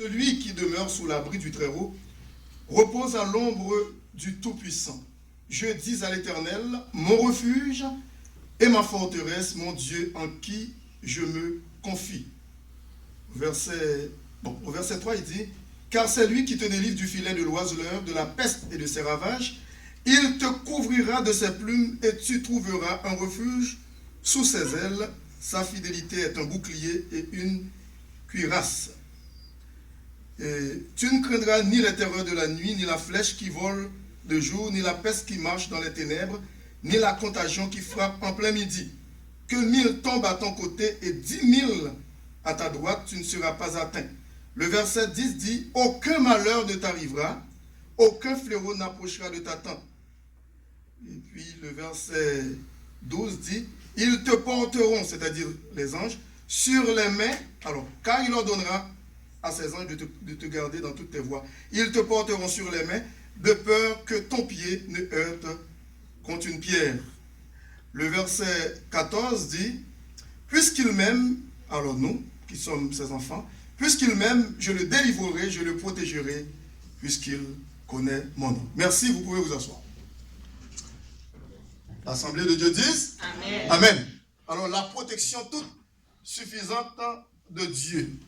Celui qui demeure sous l'abri du Très-Haut repose à l'ombre du Tout-Puissant. Je dis à l'Éternel, mon refuge et ma forteresse, mon Dieu en qui je me confie. Au verset 3, il dit, car c'est lui qui te délivre du filet de l'oiseleur, de la peste et de ses ravages. Il te couvrira de ses plumes et tu trouveras un refuge sous ses ailes. Sa fidélité est un bouclier et une cuirasse. Et tu ne craindras ni les terreurs de la nuit, ni la flèche qui vole de jour, ni la peste qui marche dans les ténèbres, ni la contagion qui frappe en plein midi. Que 1000 tombent à ton côté et 10 000 à ta droite, tu ne seras pas atteint. Le verset 10 dit, aucun malheur ne t'arrivera, aucun fléau n'approchera de ta tente. Et puis le verset 12 dit, ils te porteront, c'est-à-dire les anges, sur les mains, alors, car il ordonnera à ses anges de te garder dans toutes tes voies. Ils te porteront sur les mains, de peur que ton pied ne heurte contre une pierre. Le verset 14 dit, puisqu'il m'aime, alors nous, qui sommes ses enfants, puisqu'il m'aime, je le délivrerai, je le protégerai, puisqu'il connaît mon nom. Merci, vous pouvez vous asseoir. L'Assemblée de Dieu dit Amen. Amen. Alors, la protection toute suffisante de Dieu.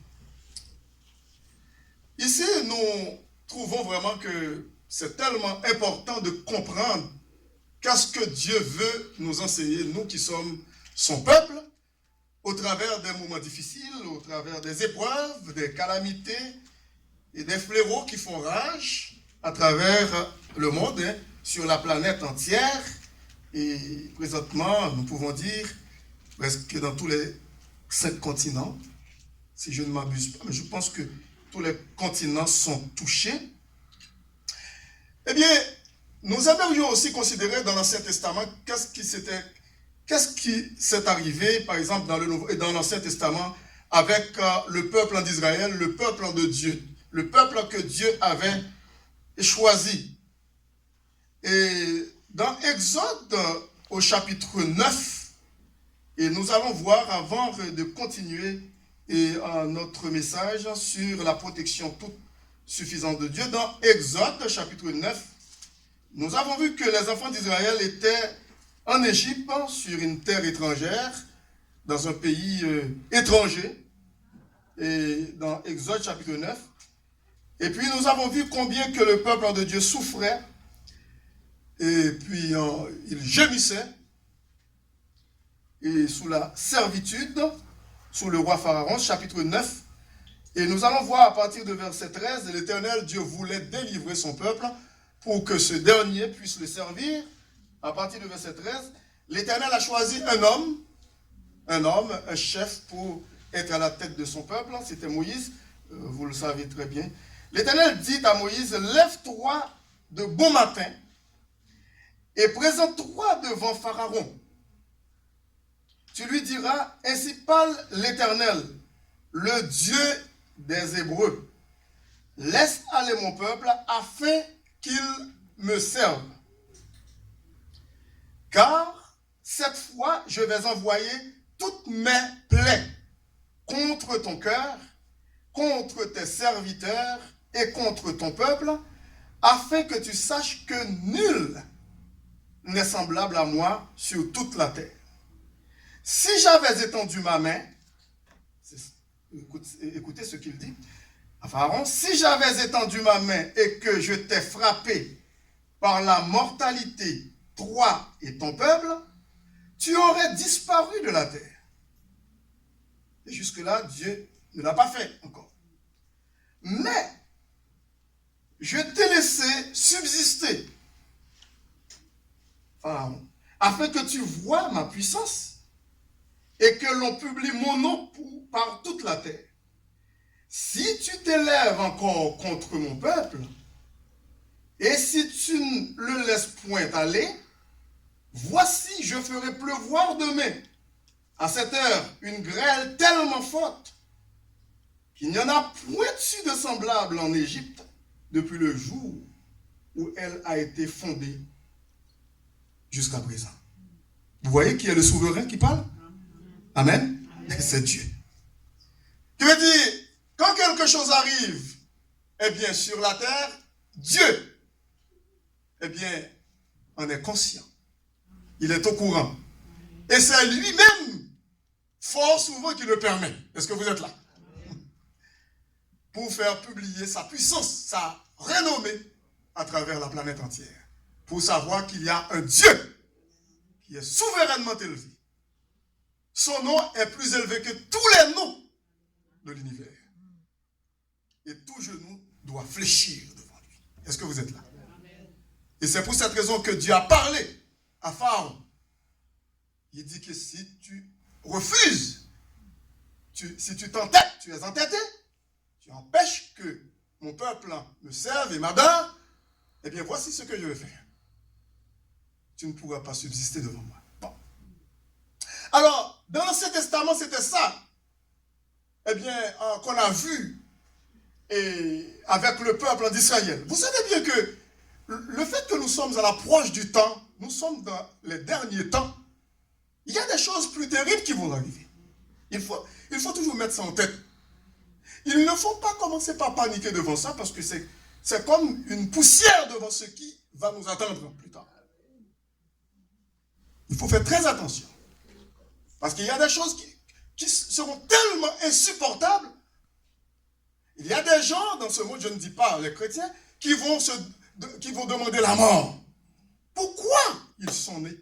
Ici, nous trouvons vraiment que c'est tellement important de comprendre qu'est-ce que Dieu veut nous enseigner, nous qui sommes son peuple, au travers des moments difficiles, au travers des épreuves, des calamités et des fléaux qui font rage à travers le monde, sur la planète entière. Et présentement, nous pouvons dire, presque dans tous les 5 continents, si je ne m'abuse pas, mais je pense que tous les continents sont touchés. Eh bien, nous aimerions aussi considérer dans l'Ancien Testament qu'est-ce qui s'est arrivé, par exemple, dans l'Ancien Testament, avec le peuple d'Israël, le peuple de Dieu, le peuple que Dieu avait choisi. Et dans Exode, au chapitre 9, et nous allons voir, avant de continuer notre message sur la protection toute suffisante de Dieu, dans Exode, chapitre 9, nous avons vu que les enfants d'Israël étaient en Égypte, sur une terre étrangère, dans un pays étranger, et dans Exode chapitre 9. Et puis nous avons vu combien que le peuple de Dieu souffrait, et puis il gémissait, et sous la servitude, sous le roi Pharaon, chapitre 9. Et nous allons voir à partir de verset 13, l'Éternel Dieu voulait délivrer son peuple pour que ce dernier puisse le servir. À partir de verset 13, l'Éternel a choisi un chef pour être à la tête de son peuple. C'était Moïse, vous le savez très bien. L'Éternel dit à Moïse, lève-toi de bon matin et présente-toi devant Pharaon. Tu lui diras, ainsi parle l'Éternel, le Dieu des Hébreux. Laisse aller mon peuple afin qu'il me serve. Car cette fois, je vais envoyer toutes mes plaies contre ton cœur, contre tes serviteurs et contre ton peuple, afin que tu saches que nul n'est semblable à moi sur toute la terre. Si j'avais étendu ma main, écoutez ce qu'il dit à Pharaon, si j'avais étendu ma main et que je t'ai frappé par la mortalité, toi et ton peuple, tu aurais disparu de la terre. Et jusque-là, Dieu ne l'a pas fait encore. Mais, je t'ai laissé subsister, Pharaon, afin que tu vois ma puissance et que l'on publie mon nom par toute la terre. Si tu t'élèves encore contre mon peuple, et si tu ne le laisses point aller, voici, je ferai pleuvoir demain, à cette heure, une grêle tellement forte qu'il n'y en a point eu de semblable en Égypte depuis le jour où elle a été fondée jusqu'à présent. Vous voyez qui est le souverain qui parle? Amen. C'est Dieu. Qui veut dire, Quand quelque chose arrive, eh bien, sur la terre, Dieu, eh bien, en est conscient. Il est au courant. Et c'est lui-même, fort souvent, qui le permet. Est-ce que vous êtes là? Pour faire publier sa puissance, sa renommée à travers la planète entière. Pour savoir qu'il y a un Dieu qui est souverainement élevé. Son nom est plus élevé que tous les noms de l'univers. Et tout genou doit fléchir devant lui. Est-ce que vous êtes là? Et c'est pour cette raison que Dieu a parlé à Pharaon. Il dit que si tu refuses, si tu t'entêtes, tu es entêté, tu empêches que mon peuple me serve et m'adore, eh bien voici ce que je vais faire. Tu ne pourras pas subsister devant moi. Bon. Alors, dans l'Ancien Testament, c'était ça. Eh bien, qu'on a vu avec le peuple d'Israël. Vous savez bien que le fait que nous sommes à l'approche du temps, nous sommes dans les derniers temps, il y a des choses plus terribles qui vont arriver. Il faut toujours mettre ça en tête. Il ne faut pas commencer par paniquer devant ça parce que c'est comme une poussière devant ce qui va nous attendre plus tard. Il faut faire très attention. Parce qu'il y a des choses qui seront tellement insupportables. Il y a des gens dans ce monde, je ne dis pas les chrétiens, qui vont demander la mort. Pourquoi ils sont nés?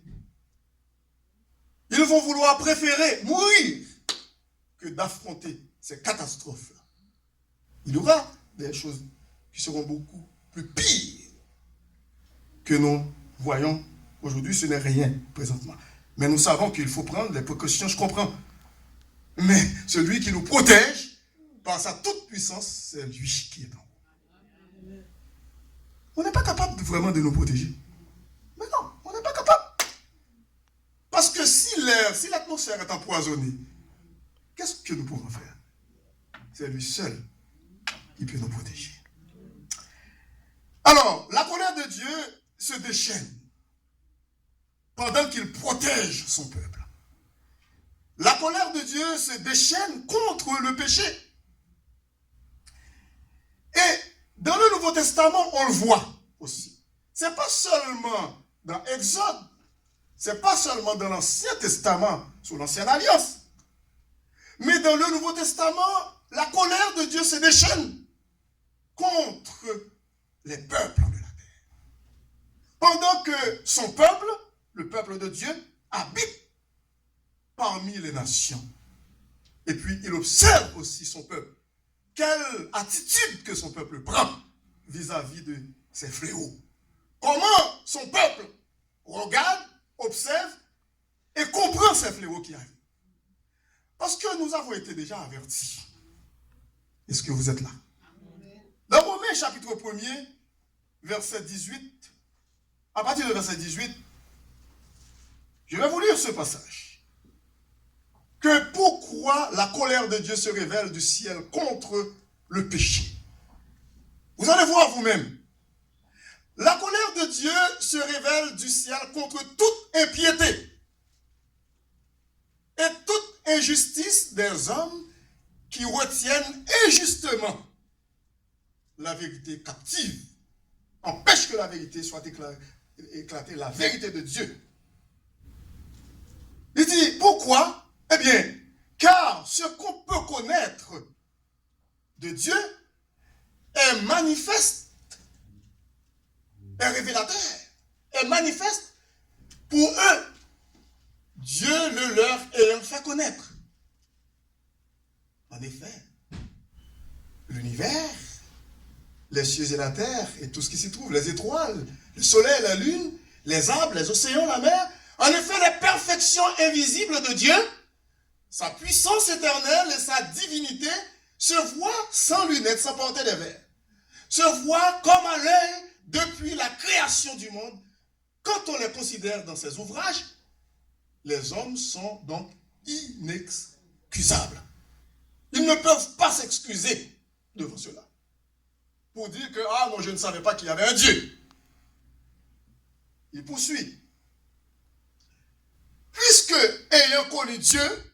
Ils vont vouloir préférer mourir que d'affronter ces catastrophes-là. Il y aura des choses qui seront beaucoup plus pires que nous voyons aujourd'hui. Ce n'est rien présentement. Mais nous savons qu'il faut prendre les précautions, je comprends. Mais celui qui nous protège, par sa toute puissance, c'est lui qui est en haut. On n'est pas capable vraiment de nous protéger. Mais non, on n'est pas capable. Parce que si l'atmosphère est empoisonnée, qu'est-ce que nous pouvons faire? C'est lui seul qui peut nous protéger. Alors, la colère de Dieu se déchaîne pendant qu'il protège son peuple. La colère de Dieu se déchaîne contre le péché. Et dans le Nouveau Testament, on le voit aussi. Ce n'est pas seulement dans Exode, ce n'est pas seulement dans l'Ancien Testament, sous l'Ancienne Alliance, mais dans le Nouveau Testament, la colère de Dieu se déchaîne contre les peuples de la terre. Pendant que son peuple, le peuple de Dieu, habite parmi les nations. Et puis il observe aussi son peuple. Quelle attitude que son peuple prend vis-à-vis de ces fléaux. Comment son peuple regarde, observe et comprend ces fléaux qui arrivent. Parce que nous avons été déjà avertis. Est-ce que vous êtes là? Dans Romains chapitre 1er, verset 18, à partir de verset 18, je vais vous lire ce passage. Que pourquoi la colère de Dieu se révèle du ciel contre le péché. Vous allez voir vous-même. La colère de Dieu se révèle du ciel contre toute impiété et toute injustice des hommes qui retiennent injustement la vérité captive, empêche que la vérité soit éclatée, la vérité de Dieu. Il dit, pourquoi? Eh bien, car ce qu'on peut connaître de Dieu est manifeste, est révélateur, est manifeste pour eux, Dieu le leur ayant fait connaître. En effet, l'univers, les cieux et la terre et tout ce qui s'y trouve, les étoiles, le soleil, la lune, les arbres, les océans, la mer, en effet, les perfections invisibles de Dieu, sa puissance éternelle et sa divinité se voient sans lunettes, sans porter des verres, se voient comme à l'œil depuis la création du monde. Quand on les considère dans ses ouvrages, les hommes sont donc inexcusables. Ils ne peuvent pas s'excuser devant cela. Pour dire que, ah non, je ne savais pas qu'il y avait un Dieu. Il poursuit. Puisque, ayant connu Dieu,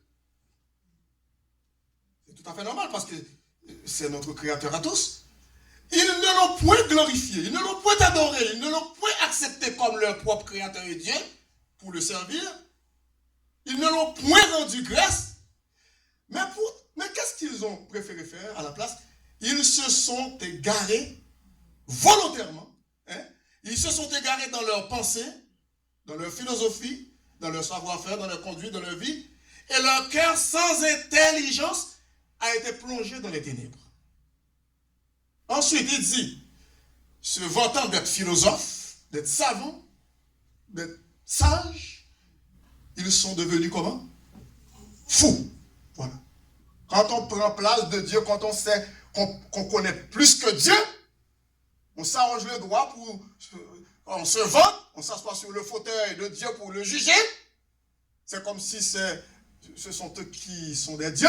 c'est tout à fait normal parce que c'est notre Créateur à tous, ils ne l'ont point glorifié, ils ne l'ont point adoré, ils ne l'ont point accepté comme leur propre Créateur et Dieu pour le servir. Ils ne l'ont point rendu grâce. Mais qu'est-ce qu'ils ont préféré faire à la place? Ils se sont égarés volontairement. Hein? Ils se sont égarés dans leurs pensées, dans leur philosophie, dans leur savoir-faire, dans leur conduite, dans leur vie. Et leur cœur sans intelligence a été plongé dans les ténèbres. Ensuite, il dit, se vantant d'être philosophe, d'être savant, d'être sage, ils sont devenus comment? Fous. Voilà. Quand on prend place de Dieu, quand on sait qu'on connaît plus que Dieu, on s'arrange le droit on se vante, on s'assoit sur le fauteuil de Dieu pour le juger. C'est comme si ce sont eux qui sont des dieux.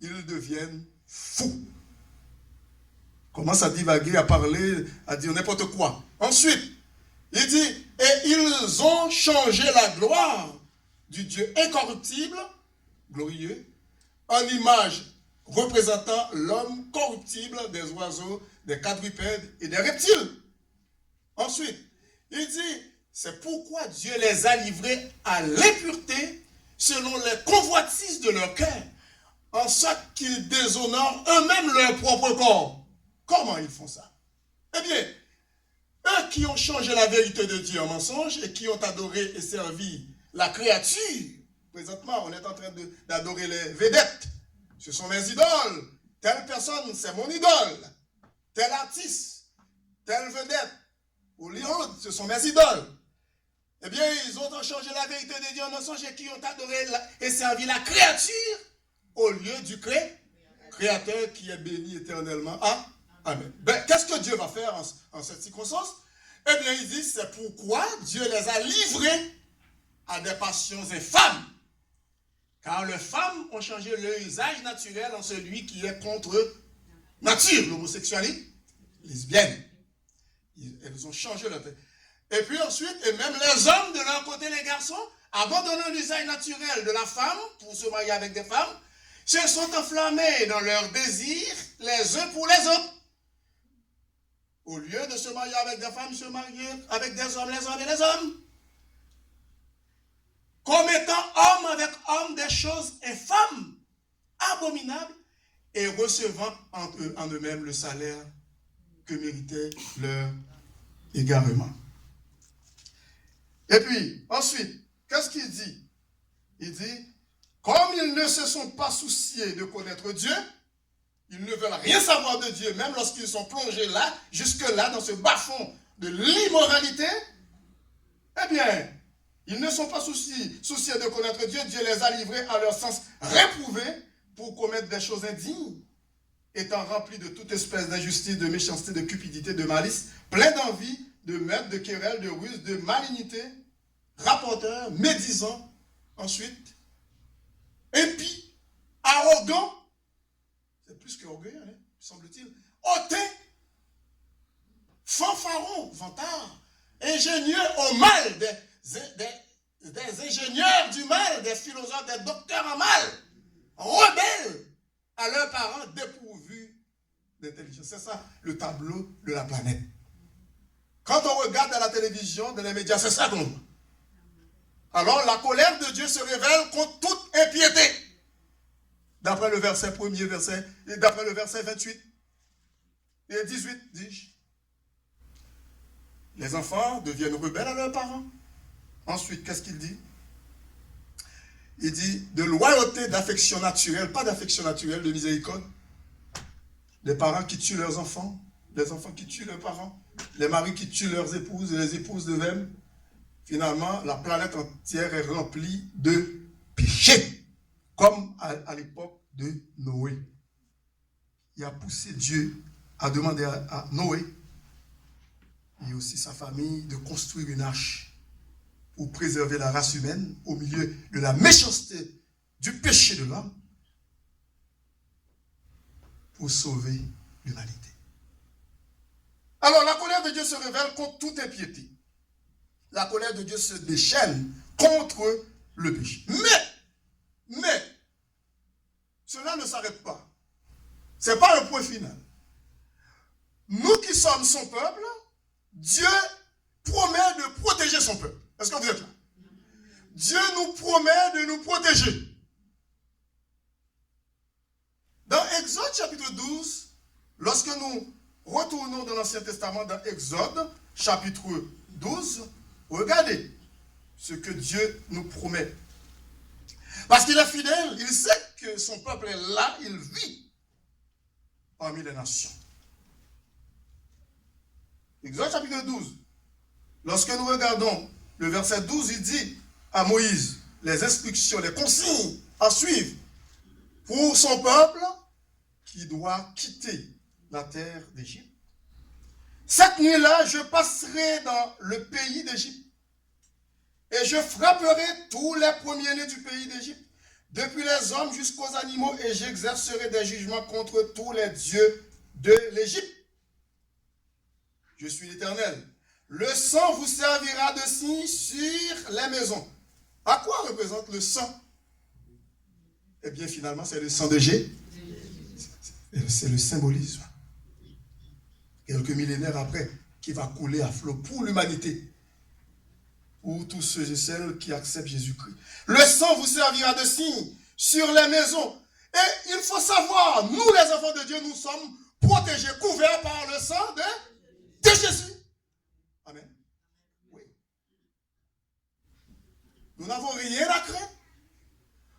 Ils deviennent fous. Commence à divaguer, à parler, à dire n'importe quoi. Ensuite, il dit, et ils ont changé la gloire du Dieu incorruptible, glorieux, en image représentant l'homme corruptible, des oiseaux, des quadrupèdes et des reptiles. Ensuite, il dit, c'est pourquoi Dieu les a livrés à l'impureté selon les convoitises de leur cœur, en sorte qu'ils déshonorent eux-mêmes leur propre corps. Comment ils font ça? Eh bien, eux qui ont changé la vérité de Dieu en mensonge et qui ont adoré et servi la créature, présentement, on est en train d'adorer les vedettes. Ce sont mes idoles. Telle personne, c'est mon idole. Tel artiste, telle vedette, ou Léon, ce sont mes idoles. Eh bien, ils ont changé la vérité de Dieu en mensonge et qui ont adoré et servi la créature au lieu du Créateur qui est béni éternellement. Amen. Ben, qu'est-ce que Dieu va faire en cette circonstance? Eh bien, il dit, c'est pourquoi Dieu les a livrés à des passions infâmes. Car les femmes ont changé leur usage naturel en celui qui est contre nature, l'homosexualité, lesbienne. Elles ont changé leur tête. Et puis ensuite, et même les hommes de leur côté, les garçons, abandonnant l'usage naturel de la femme pour se marier avec des femmes, se sont enflammés dans leurs désirs les uns pour les autres. Au lieu de se marier avec des femmes, se marier avec des hommes, les hommes et les hommes. Commettant homme avec homme des choses infâmes, abominables, et recevant en eux-mêmes le salaire que méritait leur égarement. Et puis, ensuite, qu'est-ce qu'il dit? Il dit, comme ils ne se sont pas souciés de connaître Dieu, ils ne veulent rien savoir de Dieu, même lorsqu'ils sont plongés là, jusque-là, dans ce bas-fond de l'immoralité, eh bien, ils ne sont pas souciés de connaître Dieu. Dieu les a livrés à leur sens réprouvé pour commettre des choses indignes, étant remplis de toute espèce d'injustice, de méchanceté, de cupidité, de malice, pleins d'envie, de meurtre, de querelle, de ruse, de malignité, rapporteurs, médisants, ensuite, épis, arrogants, c'est plus qu'orgueilleux, hein, semble-t-il, hautains, fanfarons, vantards, ingénieux au mal, des ingénieurs du mal, des philosophes, des docteurs en mal, rebelles à leurs parents dépourvus d'intelligence. C'est ça le tableau de la planète. Quand on regarde à la télévision, dans les médias, c'est ça qu'on voit. Alors la colère de Dieu se révèle contre toute impiété. D'après le verset 1er, d'après le verset 28 et 18, dis-je. Les enfants deviennent rebelles à leurs parents. Ensuite, qu'est-ce qu'il dit? Il dit de loyauté, d'affection naturelle, pas d'affection naturelle, de miséricorde. Les parents qui tuent leurs enfants, les enfants qui tuent leurs parents, les maris qui tuent leurs épouses et les épouses de même. Finalement, la planète entière est remplie de péchés, comme à l'époque de Noé. Il a poussé Dieu à demander à Noé et aussi sa famille de construire une arche pour préserver la race humaine au milieu de la méchanceté du péché de l'homme, pour sauver l'humanité. Alors la colère de Dieu se révèle contre toute impiété. La colère de Dieu se déchaîne contre le péché. Mais, cela ne s'arrête pas. Ce n'est pas un point final. Nous qui sommes son peuple, Dieu promet de protéger son peuple. Est-ce que vous êtes là? Dieu nous promet de nous protéger. Dans Exode chapitre 12, lorsque nous retournons dans l'Ancien Testament, dans Exode chapitre 12, regardez ce que Dieu nous promet. Parce qu'il est fidèle, il sait que son peuple est là, il vit parmi les nations. Exode chapitre 12, lorsque nous regardons le verset 12, il dit à Moïse les instructions, les consignes à suivre pour son peuple qui doit quitter la terre d'Égypte. Cette nuit-là, je passerai dans le pays d'Égypte et je frapperai tous les premiers-nés du pays d'Égypte, depuis les hommes jusqu'aux animaux, et j'exercerai des jugements contre tous les dieux de l'Égypte. Je suis l'Éternel. Le sang vous servira de signe sur les maisons. À quoi représente le sang? Eh bien, finalement, c'est le sang de Jésus. C'est le symbolisme. Quelques millénaires après, qui va couler à flot pour l'humanité. Pour tous ceux et celles qui acceptent Jésus-Christ. Le sang vous servira de signe sur les maisons. Et il faut savoir, nous les enfants de Dieu, nous sommes protégés, couverts par le sang de Jésus. Amen. Oui. Nous n'avons rien à craindre.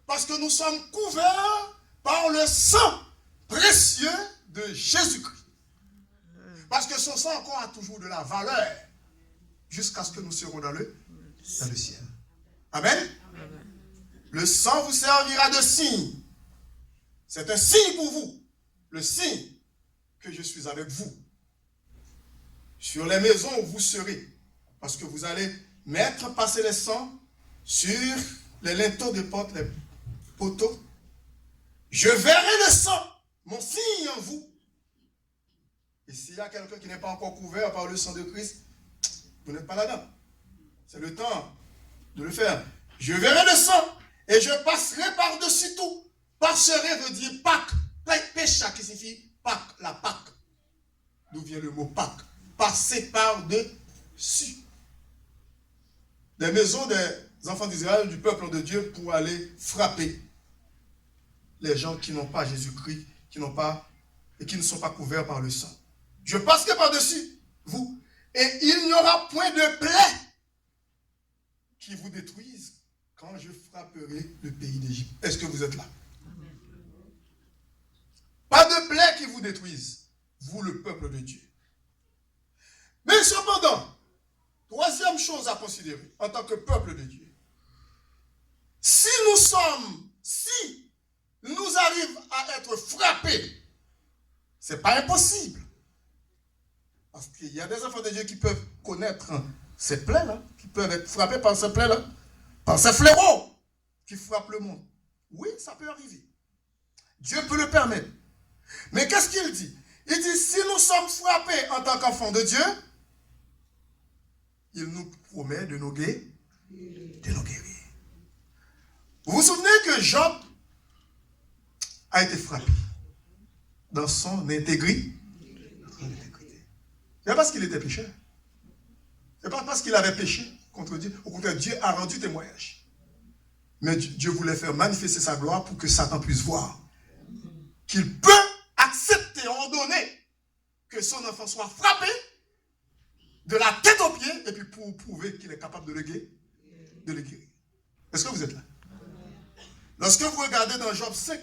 Parce que nous sommes couverts par le sang précieux de Jésus-Christ. Parce que son sang encore a toujours de la valeur jusqu'à ce que nous serons dans le ciel. Amen. Le sang vous servira de signe. C'est un signe pour vous. Le signe que je suis avec vous. Sur les maisons où vous serez. Parce que vous allez passer le sang sur les linteaux de porte, les poteaux. Je verrai le sang, mon signe en vous. Et s'il y a quelqu'un qui n'est pas encore couvert par le sang de Christ, vous n'êtes pas là-dedans. C'est le temps de le faire. Je verrai le sang et je passerai par-dessus tout. Passerai veut dire Pâques. Pécha qui signifie Pâques, la Pâque. D'où vient le mot Pâques? Passer par-dessus. Des maisons des enfants d'Israël, du peuple de Dieu, pour aller frapper les gens qui n'ont pas Jésus-Christ, qui ne sont pas couverts par le sang. Je passerai par-dessus vous. Et il n'y aura point de plaie qui vous détruise quand je frapperai le pays d'Égypte. Est-ce que vous êtes là? Pas de plaie qui vous détruise, vous le peuple de Dieu. Mais cependant, troisième chose à considérer en tant que peuple de Dieu. Si nous arrivons à être frappés, ce n'est pas impossible. Parce qu'il y a des enfants de Dieu qui peuvent connaître ces plaies-là, qui peuvent être frappés par ces plaies-là, par ces fléaux qui frappent le monde. Oui, ça peut arriver. Dieu peut le permettre. Mais qu'est-ce qu'il dit? Il dit, si nous sommes frappés en tant qu'enfants de Dieu, il nous promet de nous guérir. Vous vous souvenez que Job a été frappé dans son intégrité? Ce n'est pas parce qu'il était pécheur. Ce n'est pas parce qu'il avait péché contre Dieu. Au contraire, Dieu a rendu témoignage. Mais Dieu voulait faire manifester sa gloire pour que Satan puisse voir qu'il peut accepter, ordonner que son enfant soit frappé de la tête aux pieds et puis pour prouver qu'il est capable de le guérir. Est-ce que vous êtes là? Lorsque vous regardez dans Job 5,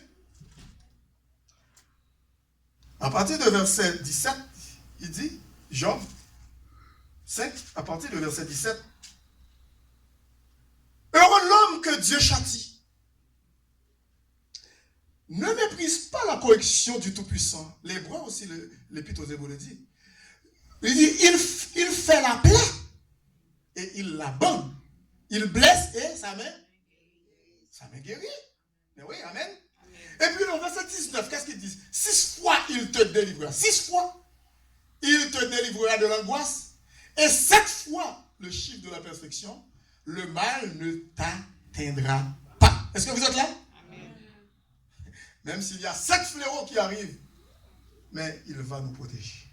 à partir de verset 17, il dit, Job 5, à partir de verset 17, heureux l'homme que Dieu châtie. Ne méprise pas la correction du Tout-Puissant. L'Hébreu aussi, l'Épître aux Hébreux le dit. Il dit, il fait la plaie et il la bande. Il blesse et sa main guérit. Mais oui, amen. Et puis le verset 19, qu'est-ce qu'il dit? 6 fois il te délivrera. 6 fois il te délivrera de l'angoisse. Et 7 fois le chiffre de la perfection, le mal ne t'atteindra pas. Est-ce que vous êtes là? Amen. Même s'il y a 7 fléaux qui arrivent mais il va nous protéger.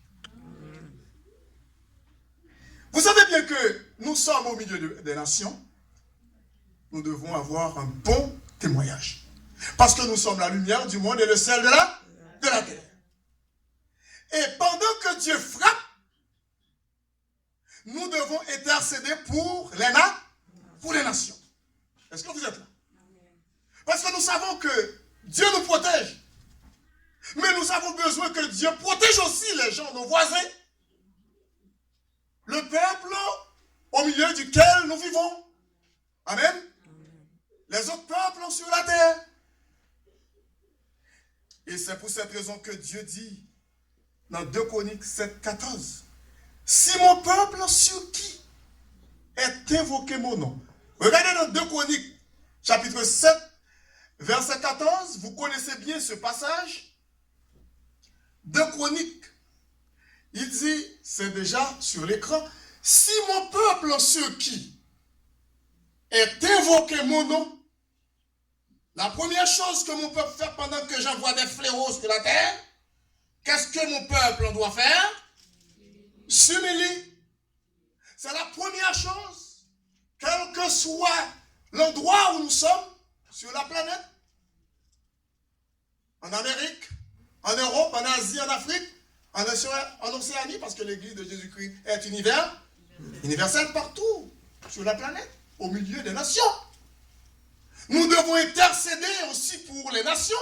Vous savez bien que nous sommes au milieu des nations. Nous devons avoir un bon témoignage. Parce que nous sommes la lumière du monde et le sel de la terre. Et pendant que Dieu frappe, nous devons intercéder pour les nations. Est-ce que vous êtes là? Parce que nous savons que Dieu nous protège. Mais nous avons besoin que Dieu protège aussi les gens, nos voisins. Le peuple au milieu duquel nous vivons. Amen. Les autres peuples sur la terre. Et c'est pour cette raison que Dieu dit dans 2 Chroniques 7, 14. Si mon peuple sur qui est invoqué mon nom. Regardez dans 2 Chroniques, chapitre 7, verset 14. Vous connaissez bien ce passage. 2 Chroniques. Il dit, c'est déjà sur l'écran. Si mon peuple sur qui est invoqué mon nom, la première chose que mon peuple fait pendant que j'envoie des fléaux sur la terre, qu'est-ce que mon peuple doit faire? S'humilier. C'est la première chose, quel que soit l'endroit où nous sommes sur la planète, en Amérique, en Europe, en Asie, en Afrique, en Océanie, parce que l'Église de Jésus-Christ est universelle partout sur la planète, au milieu des nations. Nous devons intercéder aussi pour les nations,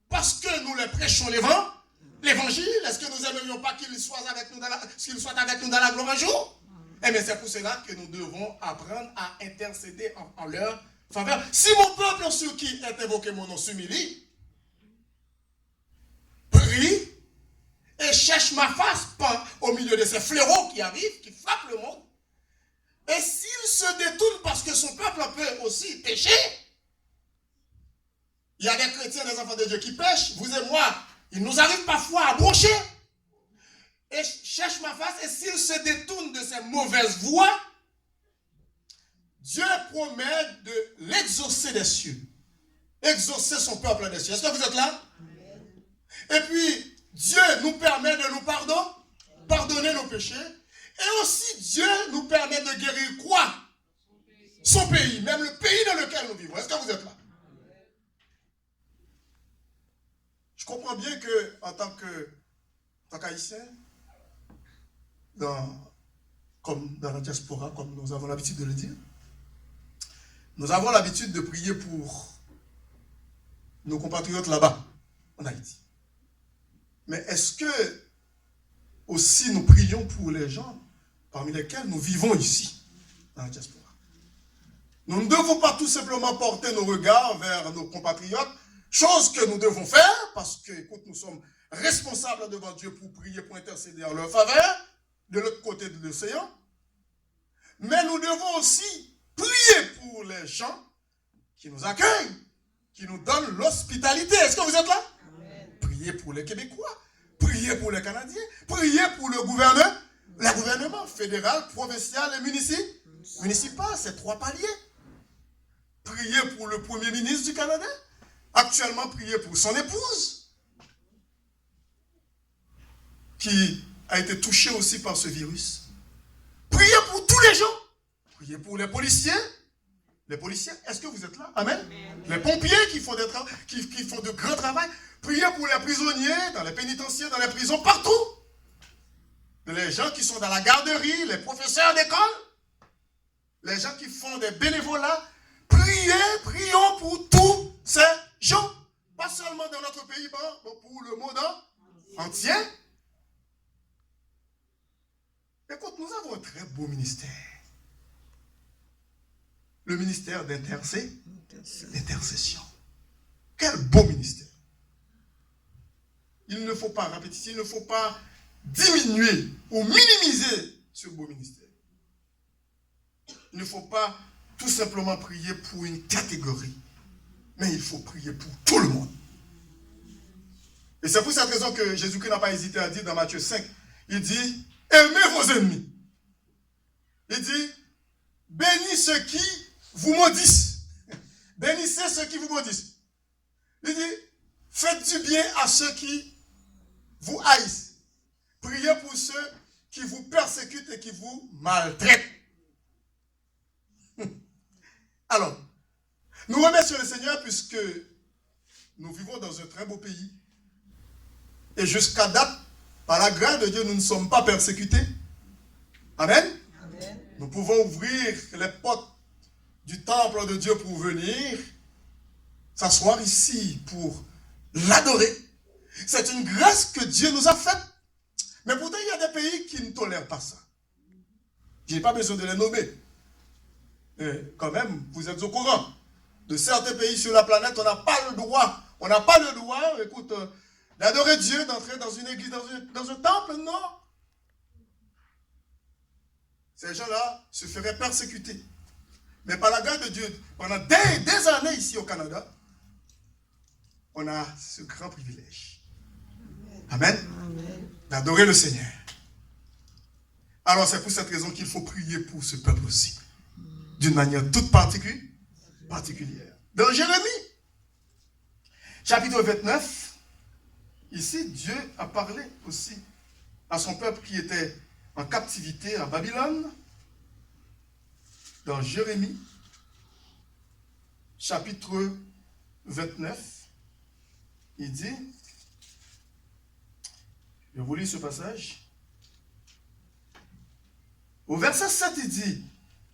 parce que nous les prêchons l'évangile. Est-ce que nous n'aimerions pas qu'ils soient avec nous dans la gloire un jour? Eh bien, c'est pour cela que nous devons apprendre à intercéder en leur faveur. Si mon peuple sur qui est invoqué mon nom s'humilie, prie et cherche ma face au milieu de ces fléaux qui arrivent, qui frappent le monde. Et s'il se détourne parce que son peuple peut aussi pécher, il y a des chrétiens, des enfants de Dieu qui pêchent, vous et moi, il nous arrive parfois à broncher. Et cherche ma face, et s'il se détourne de ces mauvaises voies, Dieu promet de l'exaucer des cieux. Exaucer son peuple des cieux. Est-ce que vous êtes là? Et puis, Dieu nous permet de nous pardonner nos péchés. Et aussi, Dieu nous permet de guérir quoi? Son pays, même le pays dans lequel nous vivons. Est-ce que vous êtes là? Je comprends bien que, en tant qu'haïtien, comme dans la diaspora, comme nous avons l'habitude de le dire, nous avons l'habitude de prier pour nos compatriotes là-bas, en Haïti. Mais est-ce que aussi nous prions pour les gens parmi lesquels nous vivons ici, dans la diaspora? Nous ne devons pas tout simplement porter nos regards vers nos compatriotes, chose que nous devons faire, parce que, écoute, nous sommes responsables devant Dieu pour prier, pour intercéder en leur faveur, de l'autre côté de l'océan. Mais nous devons aussi prier pour les gens qui nous accueillent, qui nous donnent l'hospitalité. Est-ce que vous êtes là? Amen. Priez pour les Québécois, priez pour les Canadiens, priez pour le gouvernement fédéral, provincial et municipal, c'est 3 paliers. Priez pour le Premier ministre du Canada, actuellement priez pour son épouse, qui a été touché aussi par ce virus. Priez pour tous les gens. Priez pour les policiers. Les policiers, est-ce que vous êtes là? Amen. Amen. Les pompiers qui font de grands travail. Priez pour les prisonniers, dans les pénitentiaires, dans les prisons, partout. Les gens qui sont dans la garderie, les professeurs d'école, les gens qui font des bénévolats. Prions pour tous ces gens. Pas seulement dans notre pays, mais pour le monde entier. Écoute, nous avons un très beau ministère. Le ministère d'intercession. Quel beau ministère. Il ne faut pas répéter, il ne faut pas diminuer ou minimiser ce beau ministère. Il ne faut pas tout simplement prier pour une catégorie, mais il faut prier pour tout le monde. Et c'est pour cette raison que Jésus-Christ n'a pas hésité à dire dans Matthieu 5, il dit, aimez vos ennemis. Il dit, bénis ceux qui vous maudissent. Bénissez ceux qui vous maudissent. Il dit, faites du bien à ceux qui vous haïssent. Priez pour ceux qui vous persécutent et qui vous maltraitent. Alors, nous remercions le Seigneur puisque nous vivons dans un très beau pays. Et jusqu'à date, par la grâce de Dieu, nous ne sommes pas persécutés. Amen. Amen. Nous pouvons ouvrir les portes du temple de Dieu pour venir s'asseoir ici pour l'adorer. C'est une grâce que Dieu nous a faite. Mais pourtant, il y a des pays qui ne tolèrent pas ça. Je n'ai pas besoin de les nommer. Mais quand même, vous êtes au courant. De certains pays sur la planète, on n'a pas le droit. On n'a pas le droit, écoute, d'adorer Dieu, d'entrer dans une église, dans un temple, non. Ces gens-là se feraient persécuter. Mais par la grâce de Dieu, pendant des années ici au Canada, on a ce grand privilège. Amen. Amen. D'adorer le Seigneur. Alors c'est pour cette raison qu'il faut prier pour ce peuple aussi. D'une manière toute particulière. Dans Jérémie, chapitre 29, ici Dieu a parlé aussi à son peuple qui était en captivité à Babylone. Dans Jérémie, chapitre 29, il dit, je vous lis ce passage. Au verset 7, il dit,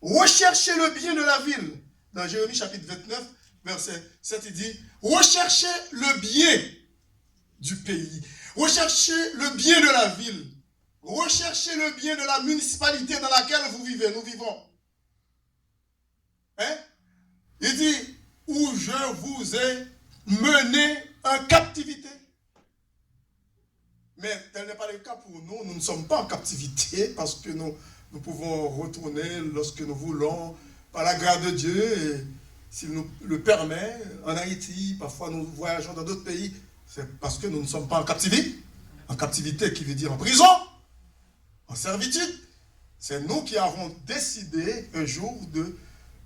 recherchez le bien de la ville. Dans Jérémie chapitre 29, verset 7, il dit, recherchez le bien du pays. Recherchez le bien de la ville. Recherchez le bien de la municipalité dans laquelle vous vivez. Nous vivons. Hein? Il dit, où je vous ai mené en captivité. Mais tel n'est pas le cas pour nous. Nous ne sommes pas en captivité parce que nous pouvons retourner lorsque nous voulons, par la grâce de Dieu, et s'il nous le permet, en Haïti, parfois nous voyageons dans d'autres pays, c'est parce que nous ne sommes pas en captivité. En captivité qui veut dire en prison, en servitude. C'est nous qui avons décidé un jour de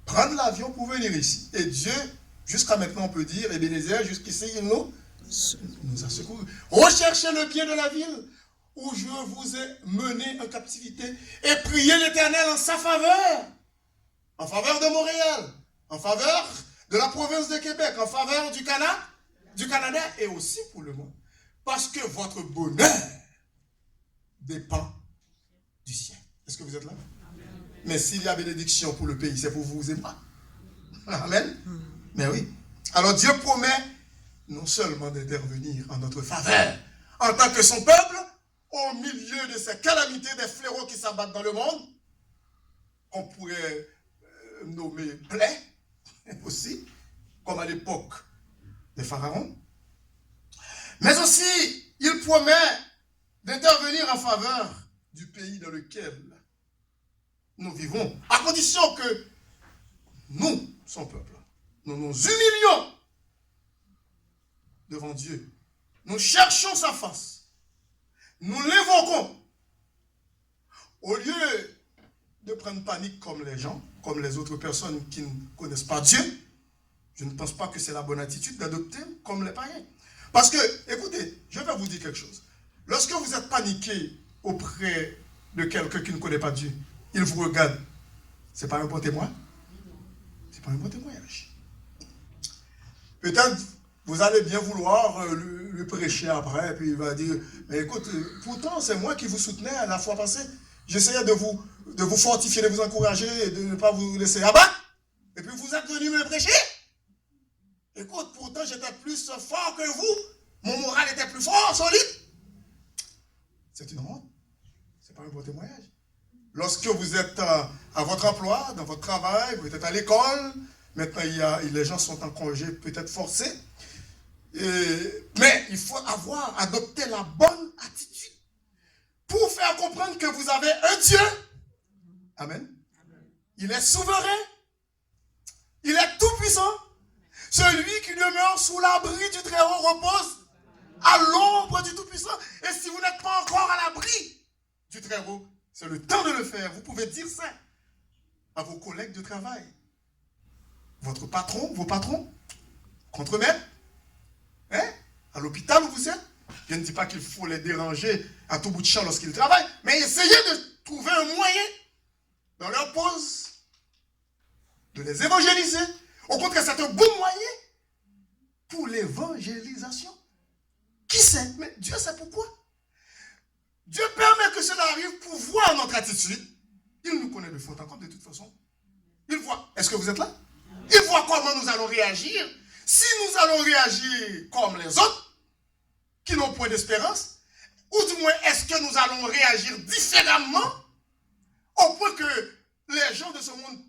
prendre l'avion pour venir ici. Et Dieu, jusqu'à maintenant, on peut dire, Ebenezer, jusqu'ici, il nous a secourus. Recherchez le bien de la ville où je vous ai mené en captivité et priez l'Éternel en sa faveur. En faveur de Montréal, en faveur de la province de Québec, en faveur du Canada et aussi pour le monde. Parce que votre bonheur dépend du ciel. Est-ce que vous êtes là? Amen. Mais s'il y a bénédiction pour le pays, c'est pour vous et moi. Amen. Mais oui. Alors Dieu promet non seulement d'intervenir en notre faveur, en tant que son peuple, au milieu de ces calamités, des fléaux qui s'abattent dans le monde, on pourrait nommer plaies aussi, comme à l'époque des pharaons. Mais aussi, il promet d'intervenir en faveur du pays dans lequel nous vivons, à condition que nous, son peuple, nous nous humilions devant Dieu. Nous cherchons sa face. Nous l'évoquons. Au lieu de prendre panique comme les gens, comme les autres personnes qui ne connaissent pas Dieu, je ne pense pas que c'est la bonne attitude d'adopter comme les païens. Parce que, écoutez, je vais vous dire quelque chose. Lorsque vous êtes paniqué auprès de quelqu'un qui ne connaît pas Dieu, il vous regarde. C'est pas un bon témoin? C'est pas un bon témoignage. Peut-être vous allez bien vouloir lui prêcher après, puis il va dire, mais écoute, pourtant c'est moi qui vous soutenais la fois passée. J'essayais de vous fortifier, de vous encourager, et de ne pas vous laisser abattre. Et puis vous êtes venu me prêcher. Écoute, pourtant j'étais plus fort que vous. Mon moral était plus fort, solide. C'est une honte. C'est pas un bon témoignage. Lorsque vous êtes à votre emploi, dans votre travail, vous êtes à l'école, maintenant les gens sont en congé peut-être forcé. Mais il faut adopté la bonne attitude pour faire comprendre que vous avez un Dieu. Amen. Il est souverain. Il est tout puissant. Celui qui demeure sous l'abri du Très-Haut repose à l'ombre du Tout-Puissant. Et si vous n'êtes pas encore à l'abri du Très-Haut, c'est le temps de le faire. Vous pouvez dire ça à vos collègues de travail. Votre patron, vos patrons, contre-maître, hein? À l'hôpital où vous êtes, Je ne dis pas qu'il faut les déranger à tout bout de champ lorsqu'ils travaillent, mais essayez de trouver un moyen dans leur pause de les évangéliser. Au contraire, c'est un bon moyen pour l'évangélisation. Qui sait? Mais Dieu sait pourquoi. Dieu permet que cela arrive pour voir notre attitude. Il nous connaît de faute en compte de toute façon. Il voit. Est-ce que vous êtes là? Il voit comment nous allons réagir. Si nous allons réagir comme les autres, qui n'ont point d'espérance, ou du moins est-ce que nous allons réagir différemment, au point que les gens de ce monde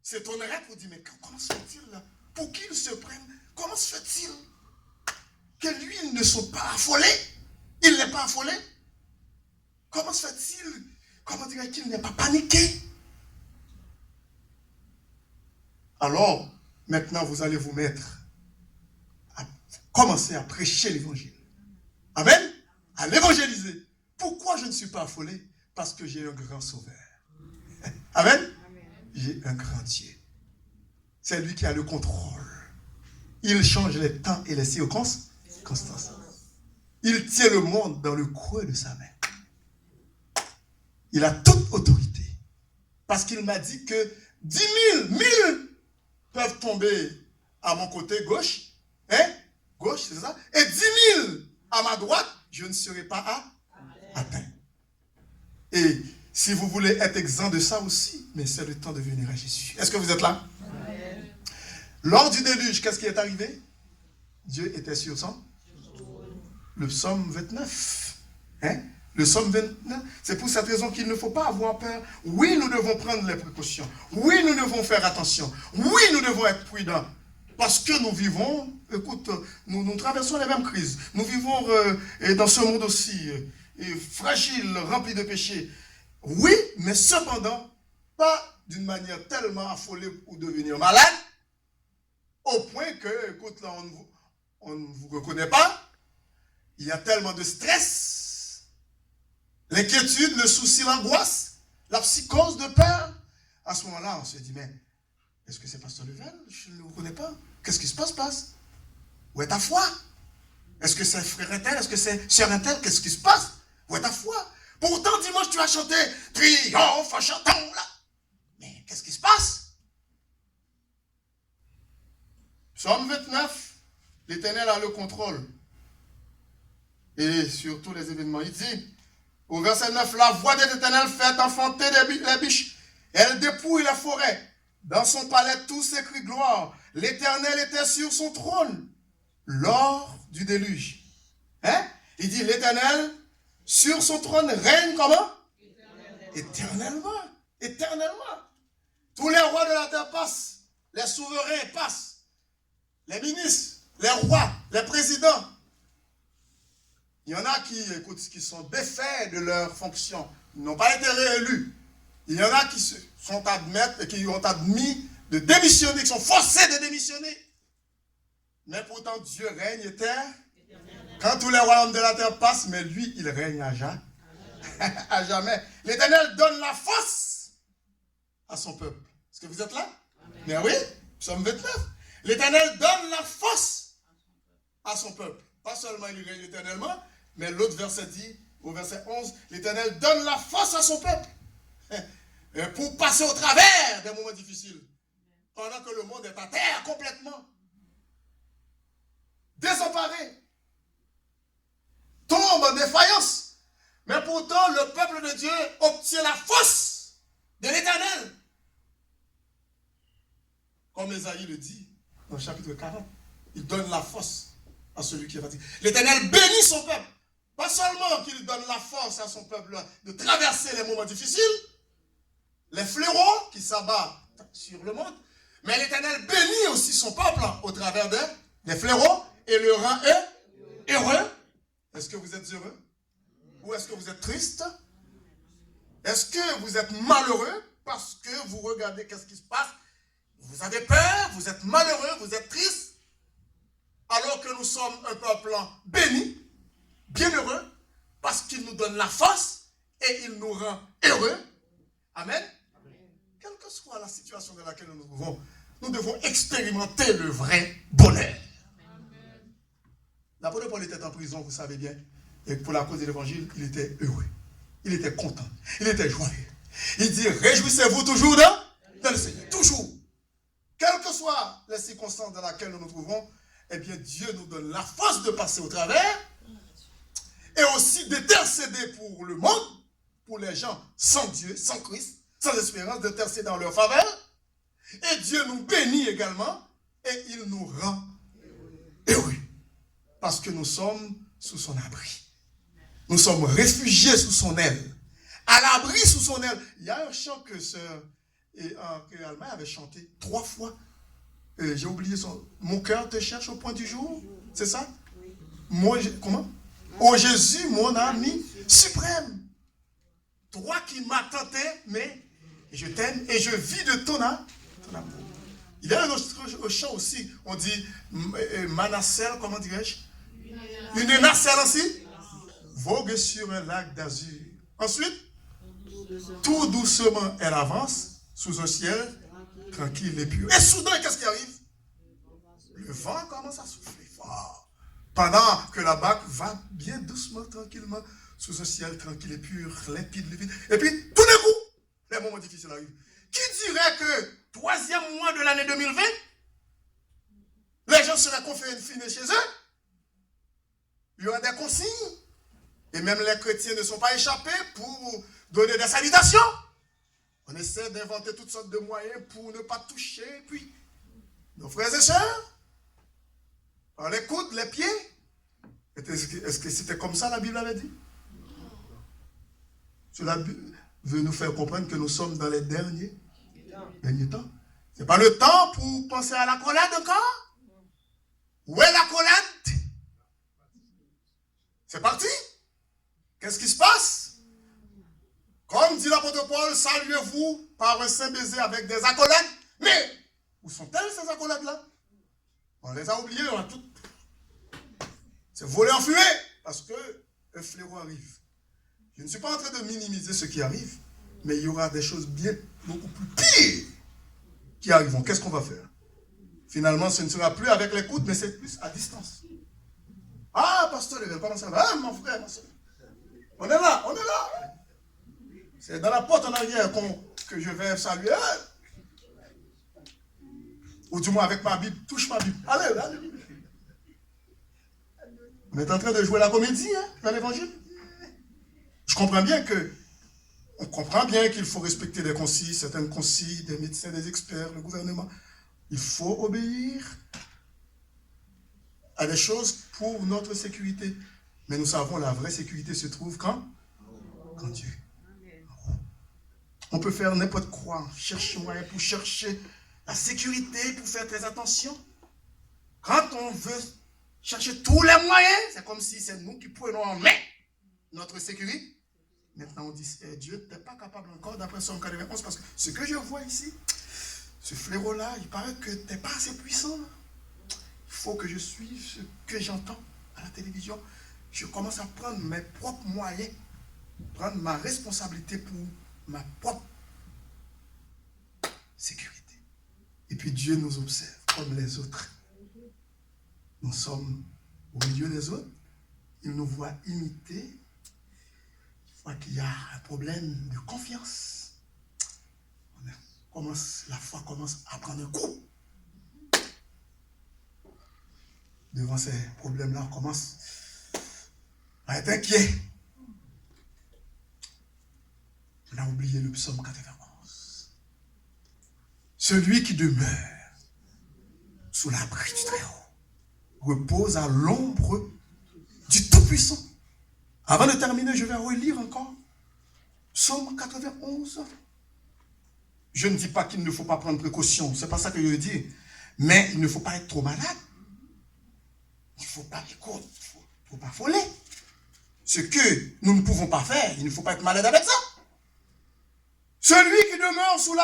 s'étonneraient pour dire, mais comment se fait-il là? Pour qu'ils se prennent? Comment se fait-il que lui, ils ne sont pas affolés? Il n'est pas affolé? Comment se fait-il? Comment dirait qu'il n'est pas paniqué? Alors, maintenant, vous allez vous mettre à commencer à prêcher l'évangile. Amen? À l'évangéliser. Pourquoi je ne suis pas affolé? Parce que j'ai un grand sauveur. Amen? J'ai un grand Dieu. C'est lui qui a le contrôle. Il change les temps et les circonstances. Il tient le monde dans le creux de sa main. Il a toute autorité. Parce qu'il m'a dit que 10 000, 1000 peuvent tomber à mon côté gauche. Hein? Gauche, c'est ça? Et 10 000 à ma droite, je ne serai pas atteint. Et si vous voulez être exempt de ça aussi, mais c'est le temps de venir à Jésus. Est-ce que vous êtes là? Amen. Lors du déluge, qu'est-ce qui est arrivé? Dieu était sur son. Le psaume 29. Hein? Le psaume 29. C'est pour cette raison qu'il ne faut pas avoir peur. Oui, nous devons prendre les précautions. Oui, nous devons faire attention. Oui, nous devons être prudents. Parce que nous vivons, écoute, nous traversons les mêmes crises. Nous vivons dans ce monde aussi fragile, rempli de péchés. Oui, mais cependant, pas d'une manière tellement affolée ou devenir malade, au point que, écoute, là, on ne vous reconnaît pas. Il y a tellement de stress, l'inquiétude, le souci, l'angoisse, la psychose de peur. À ce moment-là, on se dit, mais est-ce que c'est Pasteur Level? Je ne le reconnais pas. Qu'est-ce qui se passe? Où est ta foi? Est-ce que c'est frère un tel? Est-ce que c'est sœur un tel? Qu'est-ce qui se passe? Où est ta foi? Pourtant, dimanche, tu as chanté triomphe en chantant là. Mais qu'est-ce qui se passe? Psaume 29, l'Éternel a le contrôle. Et sur tous les événements, il dit, au verset 9, la voix de l'Éternel fait enfanter les biches. Elle dépouille la forêt. Dans son palais, tous s'écrient gloire. L'Éternel était sur son trône lors du déluge. Hein? Il dit, l'Éternel sur son trône règne comment? Éternellement. Éternellement. Tous les rois de la terre passent. Les souverains passent. Les ministres, les rois, les présidents. Il y en a qui sont défaits de leurs fonctions. Ils n'ont pas été réélus. Il y en a qui sont qui ont admis de démissionner, qui sont forcés de démissionner. Mais pourtant, Dieu règne éternel. Quand tous les royaumes de la terre passent, mais lui, il règne à jamais. À jamais. L'Éternel donne la force à son peuple. Est-ce que vous êtes là? Amen. Mais oui, psaume 29. L'Éternel donne la force à son peuple. Pas seulement il règne éternellement, mais l'autre verset dit, au verset 11, l'Éternel donne la force à son peuple pour passer au travers des moments difficiles. Pendant que le monde est à terre complètement. Désemparé. Tombe en défaillance. Mais pourtant, le peuple de Dieu obtient la force de l'Éternel. Comme Ésaïe le dit dans le chapitre 40. Il donne la force à celui qui est fatigué. L'Éternel bénit son peuple. Pas seulement qu'il donne la force à son peuple de traverser les moments difficiles, les fléaux qui s'abattent sur le monde, mais l'Éternel bénit aussi son peuple au travers des fléaux et le rend heureux. Est-ce que vous êtes heureux? Ou est-ce que vous êtes triste? Est-ce que vous êtes malheureux parce que vous regardez qu'est-ce qui se passe? Vous avez peur, vous êtes malheureux, vous êtes triste, alors que nous sommes un peuple béni, bienheureux, parce qu'il nous donne la force et il nous rend heureux. Amen. Quelle que soit la situation dans laquelle nous nous trouvons, nous devons expérimenter le vrai bonheur. L'apôtre Paul était en prison, vous savez bien. Et pour la cause de l'évangile, il était heureux. Il était content. Il était joyeux. Il dit, réjouissez-vous toujours dans le Seigneur. Toujours. Quelles que soient les circonstances dans lesquelles nous nous trouvons, eh bien, Dieu nous donne la force de passer au travers et aussi d'intercéder pour le monde, pour les gens sans Dieu, sans Christ, sans espérance, d'intercéder en leur faveur. Et Dieu nous bénit également et il nous rend heureux. Parce que nous sommes sous son abri. Nous sommes réfugiés sous son aile. À l'abri sous son aile. Il y a un chant que sœur Alma avait chanté 3 fois. J'ai oublié son... Mon cœur te cherche au point du jour. C'est ça? Moi, comment? Ô Jésus, mon ami suprême. Toi qui m'as tenté, mais je t'aime et je vis de ton amour. Il y a un autre chant aussi. On dit Manacelle, comment dirais-je? Une nacelle aussi. Vogue sur un lac d'azur. Ensuite, tout doucement, elle avance sous un ciel tranquille et pur. Et soudain, qu'est-ce qui arrive? Le vent commence à souffler fort. Pendant que la barque va bien doucement, tranquillement, sous un ciel tranquille et pur, limpide. Et puis, tout d'un coup, les moments difficiles arrivent. Qui dirait que 3e mois de l'année 2020, les gens seraient confinés chez eux? Il y aura des consignes. Et même les chrétiens ne sont pas échappés pour donner des salutations. On essaie d'inventer toutes sortes de moyens pour ne pas toucher. Puis, nos frères et sœurs, par les coudes, les pieds. Est-ce que c'était comme ça la Bible avait dit? Cela veut nous faire comprendre que nous sommes dans les derniers temps. Ce n'est pas le temps pour penser à l'accolade encore. Où est l'accolade? C'est parti. Qu'est-ce qui se passe? Comme dit l'apôtre Paul, saluez-vous par un saint baiser avec des accolades. Mais, où sont-elles ces accolades-là? On les a oubliées, on a toutes. C'est volé en fumée, parce que un fléau arrive. Je ne suis pas en train de minimiser ce qui arrive, mais il y aura des choses beaucoup plus pires qui arriveront. Qu'est-ce qu'on va faire? Finalement, ce ne sera plus avec les coudes, mais c'est plus à distance. Ah, pasteur, comment ça va? Ah, mon frère, ma soeur. On est là, on est là. C'est dans la porte en arrière que je vais saluer. Ou du moins avec ma Bible, touche ma Bible. Allez, allez. On est en train de jouer la comédie dans l'évangile. Je comprends bien qu'il faut respecter des consignes, certaines consignes, des médecins, des experts, le gouvernement. Il faut obéir à des choses pour notre sécurité. Mais nous savons la vraie sécurité se trouve quand Dieu. On peut faire n'importe quoi, chercher moyen pour chercher la sécurité, pour faire très attention. Quand on veut chercher tous les moyens, c'est comme si c'est nous qui prenons en main notre sécurité. Maintenant on dit, Dieu n'est pas capable encore d'après Somme 91, parce que ce que je vois ici, ce fléau-là, il paraît que tu n'es pas assez puissant. Il faut que je suive ce que j'entends à la télévision. Je commence à prendre mes propres moyens, prendre ma responsabilité pour ma propre sécurité. Et puis Dieu nous observe comme les autres. Nous sommes au milieu des autres. Il nous voit imiter. Il voit qu'il y a un problème de confiance. La foi commence à prendre un coup. Devant ces problèmes-là, on commence à être inquiet. On a oublié le psaume 91. Celui qui demeure sous l'abri du Très-Haut repose à l'ombre du Tout-Puissant. Avant de terminer, je vais relire encore psaume 91. Je ne dis pas qu'il ne faut pas prendre précaution, c'est pas ça que je veux dire. Mais il ne faut pas être trop malade. Il ne faut pas faut pas affoler. Ce que nous ne pouvons pas faire, il ne faut pas être malade avec ça. Celui qui demeure sous la